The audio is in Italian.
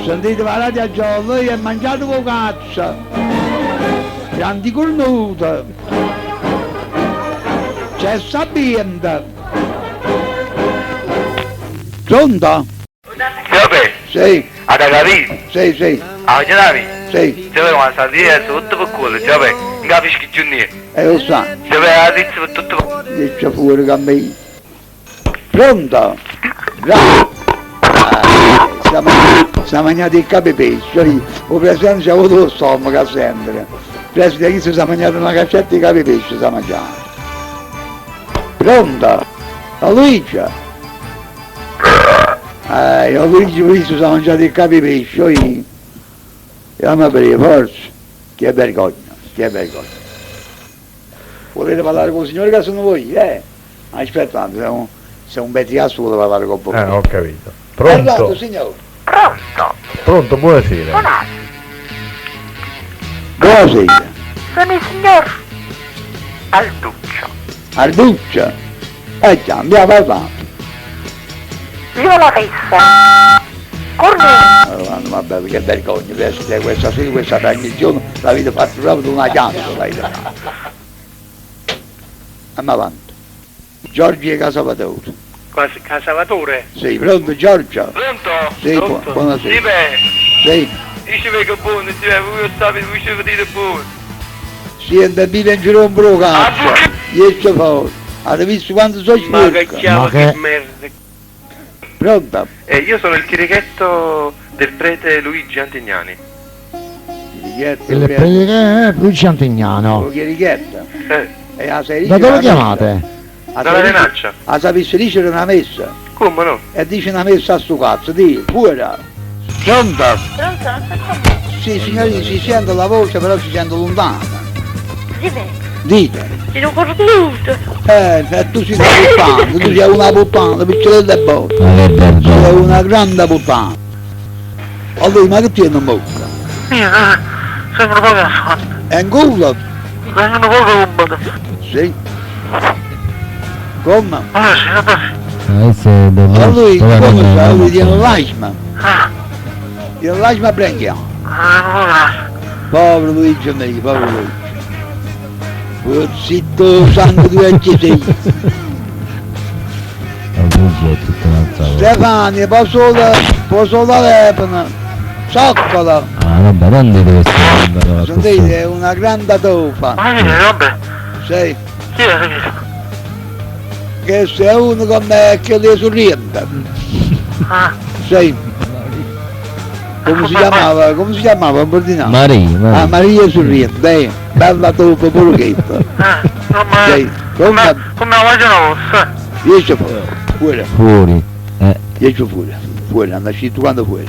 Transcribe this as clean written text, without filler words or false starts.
Sentite la radio a giorno e mangiate vocaccia, pianti cornuta, c'è sapiente. Pronto? Vabbè, Sì, ad capito? sì, Ah, ce l'avevi? sì, Se vuoi quando stai tutto per culo, vabbè, non capisci più niente. lo sa, Se vuoi la tizia per tutto per culo. dice fuori con me. Pronto? Bravo. Sta mangiando il capo pesce, il presidente ci ha avuto lo stomaco sempre. Il presidente si è mangiato una caccetta di capo pesce, sta mangiando. Pronto? La Luigi? La Luigi si è mangiato il capo pesce, andiamo a vedere, forza. Che vergogna, che vergogna. Volete parlare con il signore che sono voi, Aspetta, se un betriasso vuole parlare con voi. Ho capito. Parlando, Pronto? signore. Pronto? Pronto, buonasera. Buonasera. Buonasera. Sono il signor Alduccio. Arduccia. Già, andiamo avanti. Io la fessa. Cornelio. Allora, vabbè, che vergogna, questa sera, questa trasmissione l'avete fatta proprio una chiamata. Andiamo avanti. Giorgio e Casavatore. Casavatore. Sì, pronto Giorgio? Pronto? Sì, Pronto? buonasera. Sì, beh. Sì, Dice che buono, si vede, voi sapete, voi ci vedete buono. siete vive in giro un po' cazzo. Riesce fuori. Avete visto quanto sono Ma che sporco? chiamo, Ma che che- merda. Pronto? Io sono il chirichetto del prete Luigi Antignani. Il Luigi Antignano. Chirichetta. E la sei Da dove chiamate? Dalla Renaccia. A sapesse dice una messa. Come no? E dice una messa a sto cazzo, di, fuori. Pronto? Pronto? Aspetta. Sì, signorina, si sente la voce, però si sente lontana. Sì, beh. Dite. Sono cornuto. Tu sei una puttana, tu sei una puttana, piccoletta e botta. Sei una grande puttana. Allora, ma che tieni in bocca? Io sono proprio ascolto. È in culo? Sono proprio un po'. Sì. Come? Ah, sì, vabbè. Allora, come sta? Lui tiene l'asma. Tiene l'asma prendiamo. Povero Luigi mio, povero Luigi. Zitto sangue di vecchi sei. Stefania, posso la lepana. Zoccola. Ah, vabbè, non deve essere. Sentite, è una grande tofa. Vabbè. Sì. Chi è che Che se è uno come che le sorride. Sì. Come si chiamava? Un bordinato? Maria. Maria sorride, bella tofa porchetta. Sì. Come la vogliono vostra? Riesce fuori. Fuori. Riesce fuori. Fuori, anda scritto quando fuori.